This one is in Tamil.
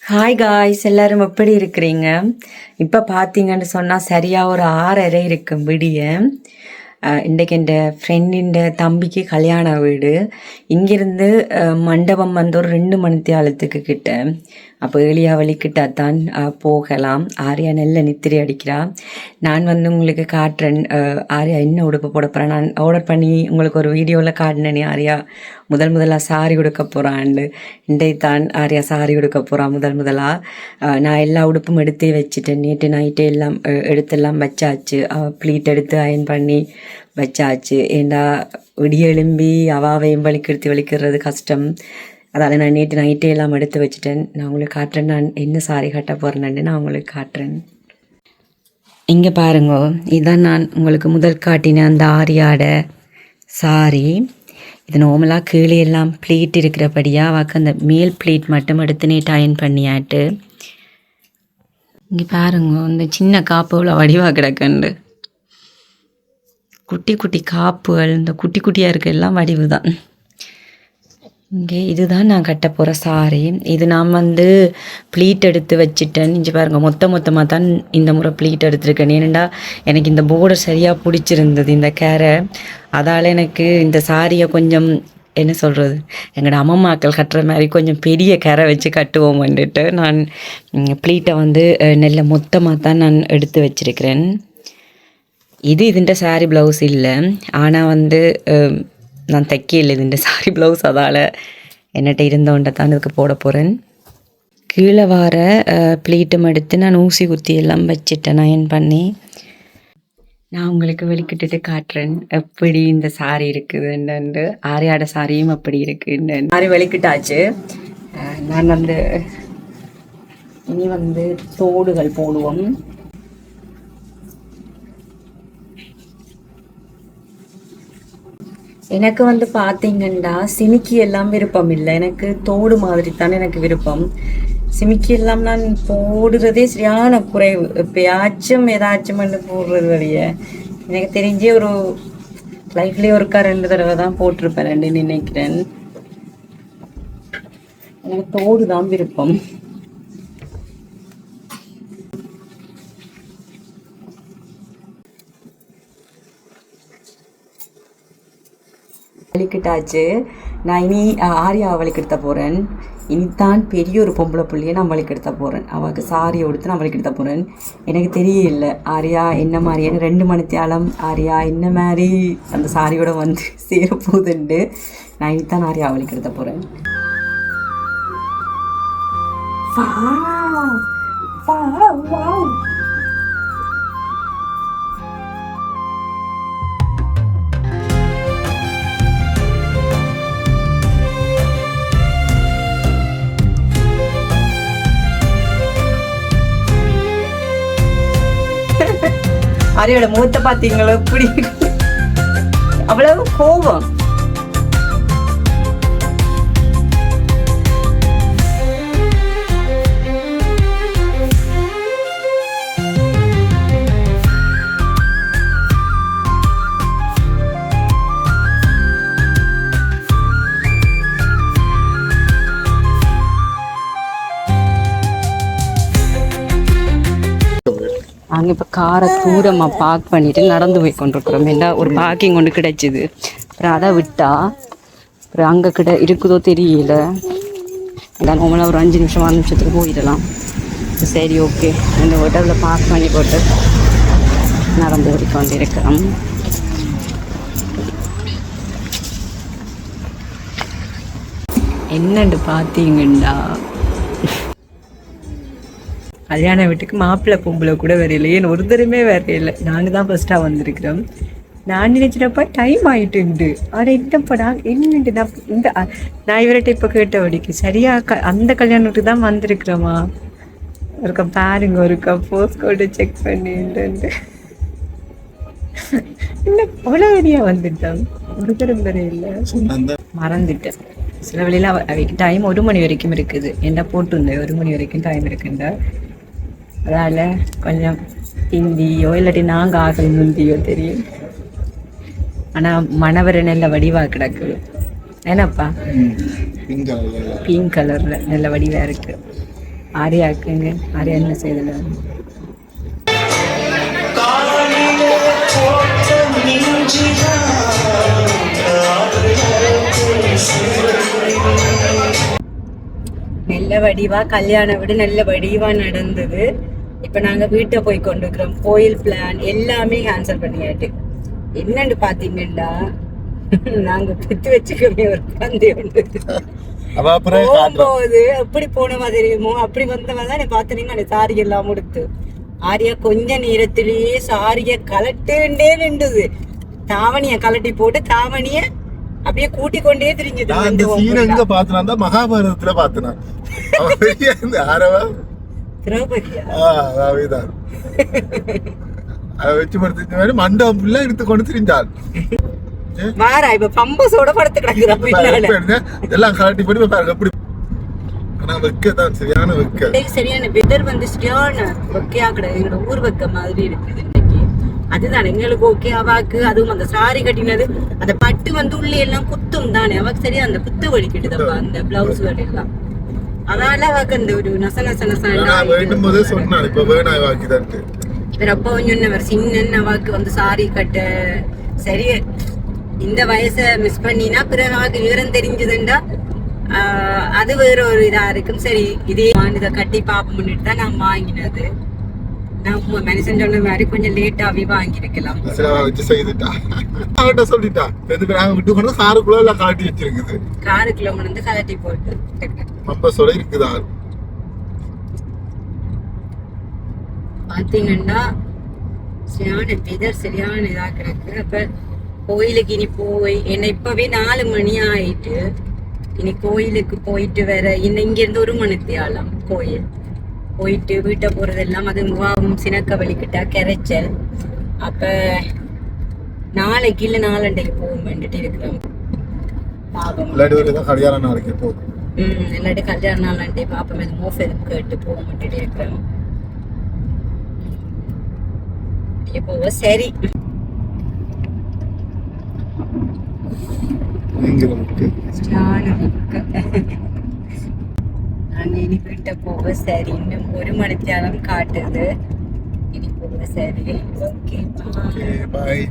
ஹாய் காய்ஸ், எல்லாரும் எப்படி இருக்கிறீங்க? இப்போ பார்த்தீங்கன்னு சொன்னால் சரியாக ஒரு 6:30 இருக்கும் விடிய. இன்றைக்கு என் ஃப்ரெண்டின் தம்பிக்கு கல்யாண வீடு. இங்கிருந்து மண்டபம் வந்து ஒரு 2 மணித்தியாலத்துக்கு கிட்ட. அப்போ எளியா வலிக்கிட்ட தான் போகலாம். ஆர்யா நெல்ல நித்திரை அடிக்கிறா. நான் வந்து உங்களுக்கு காட்டுறேன் ஆர்யா என்ன உடுப்பு போட போகிறேன். நான் ஆர்டர் பண்ணி உங்களுக்கு ஒரு வீடியோவில் காட்டினேனே ஆர்யா முதலாக சாரி உடுக்க போகிறான்னு. இன்றைய தான் ஆர்யா சாரி உடுக்க போகிறான் முதலாக. நான் எல்லா உடுப்பும் எடுத்தே வச்சுட்டேன். நேற்று நைட்டே எல்லாம் எடுத்தெல்லாம் வச்சாச்சு. ப்ளீட் எடுத்து அயன் பண்ணி வச்சாச்சு. ஏண்டா விடிய எழும்பி அவாவையும் வலிக்கிறது கஷ்டம். அதால் நான் நேற்று நைட்டே எல்லாம் எடுத்து வச்சுட்டேன். நான் உங்களுக்கு காட்டுறேன் நான் என்ன சாரி கட்ட போகிறேன்னு நான் உங்களுக்கு காட்டுறேன். இங்கே பாருங்க, இதுதான் நான் உங்களுக்கு முதல் காட்டின அந்த ஆரியாட சாரி. இது நார்மலாக கீழே எல்லாம் ப்ளீட் இருக்கிறபடியாக வாக்கு அந்த மேல் ப்ளீட் மட்டும் எடுத்து நேற்று அயன் பண்ணியாட்டு. இங்கே பாருங்க, இந்த சின்ன காப்புகளை வடிவாக கிடக்குண்டு. குட்டி குட்டி காப்புகள் இந்த குட்டி குட்டியாக இருக்க எல்லாம் வடிவு தான். இங்கே இதுதான் நான் கட்ட போகிற சாரி. இது நான் வந்து ப்ளீட் எடுத்து வச்சுட்டேன். இங்கே பாருங்கள், மொத்தமாக தான் இந்த முறை ப்ளீட் எடுத்துருக்கேன். ஏனெண்டா எனக்கு இந்த போர்டர் சரியாக பிடிச்சிருந்தது இந்த கேரை. அதால் எனக்கு இந்த சாரியை கொஞ்சம் என்ன சொல்கிறது, எங்களோட அம்மம்மாக்கள் கட்டுற மாதிரி கொஞ்சம் பெரிய கரை வச்சு கட்டுவோம் வந்துட்டு நான் ப்ளீட்டை வந்து நல்ல மொத்தமாக தான் நான் எடுத்து வச்சுருக்கிறேன். இதுண்ட சாரி ப்ளவுஸ் இல்லை, ஆனால் வந்து நான் தைக்கல இதுண்ட சாரி ப்ளவுஸ். அதால் என்னட்ட இருந்தோண்ட தான் இதுக்கு போட போகிறேன். கீழே வர ப்ளீட்டும் எடுத்து நான் ஊசி குத்தி எல்லாம் வச்சுட்டேன் அயன் பண்ணி. நான் உங்களுக்கு வெளிக்கிட்டு காட்டுறேன் எப்படி இந்த சாரி இருக்குதுன்னு. ஆரியாட சாரியும் அப்படி இருக்குன்னு சாரி வெளிக்கிட்டாச்சு. நான் வந்து இனி வந்து தோடுகள் போடுவோம். எனக்கு வந்து பார்த்தீங்கன்னா சிமிக்கி எல்லாம் விருப்பம் இல்லை. எனக்கு தோடு மாதிரி தானே எனக்கு விருப்பம். சிமிக்கி எல்லாம் நான் போடுறதே சரியான குறைவு. எப்பயாச்சும் ஏதாச்சும் வந்து போடுறது வழிய எனக்கு தெரிஞ்சே ஒரு லைஃப்லேயே ஒருக்கா 2 தடவை தான் போட்டிருப்பேன் நினைக்கிறேன். எனக்கு தோடு தான் விருப்பம். வலிக்கிட்டாச்சு. நான் இனி ஆரியா வலிக்கெடுத்த போகிறேன். இனித்தான் பெரிய ஒரு பொம்பளை பிள்ளையை நான் வலிக்கெடுத்த போகிறேன். அவளுக்கு சாரியை கொடுத்து நான் வலிக்கெடுத்த போகிறேன். எனக்கு தெரியல ஆரியா என்ன மாதிரியான 2 மணித்தியாலம் ஆரியா என்ன மாதிரி அந்த சாரியோட வந்து சேரப்போகுதுண்டு. நான் இனித்தான் ஆரியா வலிக்கெடுத்த போகிறேன். ஆரியோட முகத்தை பார்த்தீங்களோ எப்படி அவ்வளவு கோபம். நாங்கள் இப்போ காரை தூரமாக பார்க் பண்ணிவிட்டு நடந்து போய் கொண்டிருக்கிறோம். ஏன்னா ஒரு பார்க்கிங் ஒன்று கிடைச்சிது. அப்புறம் அதை விட்டா அப்புறம் அங்கே இருக்குதோ தெரியல. ஏன்னா நம்மளால் ஒரு 5 நிமிஷம் 6 நிமிஷத்துக்கு போயிடலாம். சரி, ஓகே, இந்த ஹோட்டலில் பார்க் பண்ணி போட்டு நடந்து போய் கொண்டிருக்கிறோம். என்னண்டு பார்த்தீங்கண்டா, கல்யாண வீட்டுக்கு மாப்பிள்ளை பொம்பளை கூட வரையில, ஏன் ஒருத்தருமே வரையில. நாங்கள் தான் ஃபர்ஸ்ட்டாக வந்திருக்கிறோம். நான் நினைச்சிட்டப்பா டைம் ஆகிட்டுண்டு. ஆனால் என்னப்படா என்னண்டு நான் இவர்கிட்ட இப்போ கேட்டபடிக்கு சரியா அந்த கல்யாணத்துக்கு தான் வந்திருக்கிறோமா. ஒருக்கா பாருங்க, ஒருக்கா போஸ்ட் கோட்டை செக் பண்ணிட்டு இன்னும் அவ்வளோ வழியாக வந்துட்டோம். ஒருத்தரும் வரையில மறந்துட்டேன். சில வழியில் அவைக்கு டைம் 1 மணி வரைக்கும் இருக்குது. என்ன போட்டுருந்தேன் 1 மணி வரைக்கும் டைம் இருக்குண்ட. அதால் கொஞ்சம் ஹிந்தியோ இல்லாட்டி நாங்கள் ஆகல் முந்தியோ தெரியும். ஆனால் மணவரை நல்ல வடிவாக கிடக்கு. என்னப்பா பிங்க் கலரில் நல்ல வடிவாக இருக்குது. ஆரியாக்குங்க. ஆரியா என்ன செய்யல நல்ல வடிவா கல்யாண வீடு நல்ல வடிவா நடந்தது. இப்ப நாங்க வீட்டை போய் கொண்டிருக்கிறோம். கோயில் பிளான் எல்லாமே கேன்சல் பண்ணியாட்டு. என்னன்னு பாத்தீங்கன்னா நாங்க பித்து வச்சுக்கவே ஒரு குழந்தை உண்டு. போகும்போது எப்படி போனவா தெரியுமோ அப்படி வந்தவதான் பாத்தீங்கன்னா அந்த சாரி எல்லாம் முடித்து ஆரியா கொஞ்ச நேரத்திலேயே சாரிய கலட்டுண்டே நின்றுது. தாவணிய கலட்டி போட்டு தாவணிய அப்படியே கூட்டி கொண்டே திரிஞ்சது. மகாபாரதத்துல பாத்தனா திரௌபதியா வச்சு படுத்து மண்டபம் ஃபுல்லா எடுத்து கொண்டு திரிஞ்சாள். மாறா இப்ப பம்பஸோட படுத்து கிடக்குறா. எல்லாம் கலட்டி போட்டு பாருங்க எப்படி. ஆனா வெக்கதான் சரியான வெக்க. சரியான வெதர் வந்து சரியான வெக்கையா கிடையாது. எங்களோட ஊர் வெக்க மாதிரி இருக்குது இன்னைக்கு. அதுதான் எங்களுக்கு ஓகே. அவாக்கு அதுவும் அந்த சாரி கட்டினது அந்த பட்டு வந்து உள்ளே எல்லாம் குத்தும் தானே. அவாக்கு சரியா அந்த குத்து வலிக்கிட்டுதப்பா அந்த பிளவுஸ் எல்லாம். அதனால அவாக்கு அந்த ஒரு நச நச நச வேண்டும் போதே சொன்னான். இப்ப வேணா வாக்கிதான் இவர் அப்பா சொன்னவர் சின்ன அவாக்கு வந்து சாரி கட்ட சரி இந்த வயசை மிஸ் பண்ணினா பிறகு அவாக்கு விவரம் தெரிஞ்சதுண்டா அது வேற ஒரு இதா இருக்கும். சரி இதே இதை கட்டி பாப்போம்னு தான் நான் வாங்கினது. நம்ம மனுஷன் சொன்ன மாதிரி கொஞ்சம் லேட்டாவே வாங்கிருக்கலாம். சொல்லிட்டா விட்டு கொண்டு காருக்குள்ள எல்லாம் கலட்டி வச்சிருக்குது. காருக்குள்ள கொண்டு கலட்டி போட்டு ரொம்ப சொல்ல இருக்குதா பாத்தீங்கன்னா சரியான வெதர் சரியான இதா கிடக்கு. அப்ப கோயிலுக்கு இனி போய் என்ன இப்பவே 4 மணி ஆயிட்டு. இனி கோயிலுக்கு போயிட்டு வேற இங்க இருந்து 1 மணித்தியாலம் கோயில் போயிட்டு வீட்டை போறதெல்லாம் அது முகாவும் சினக்க வலிக்கிட்டா கரைச்சல். அப்ப நாளைக்கு இல்ல நாளண்டைக்கு போகும் வேண்டிட்டு இருக்கிறோம். கல்யாண நாளைக்கு போகும். இல்லாட்டி கல்யாண நாளண்டே பாப்போம். எது மோஃப் எதுவும் கேட்டு போக மாட்டேட்டு இருக்கிறோம். போவ சரி நாங்க இனி வீட்டை போக சரி. இன்னும் 1 மணித்தியாலம் காட்டுது. இனி போக சரி. Okay bye.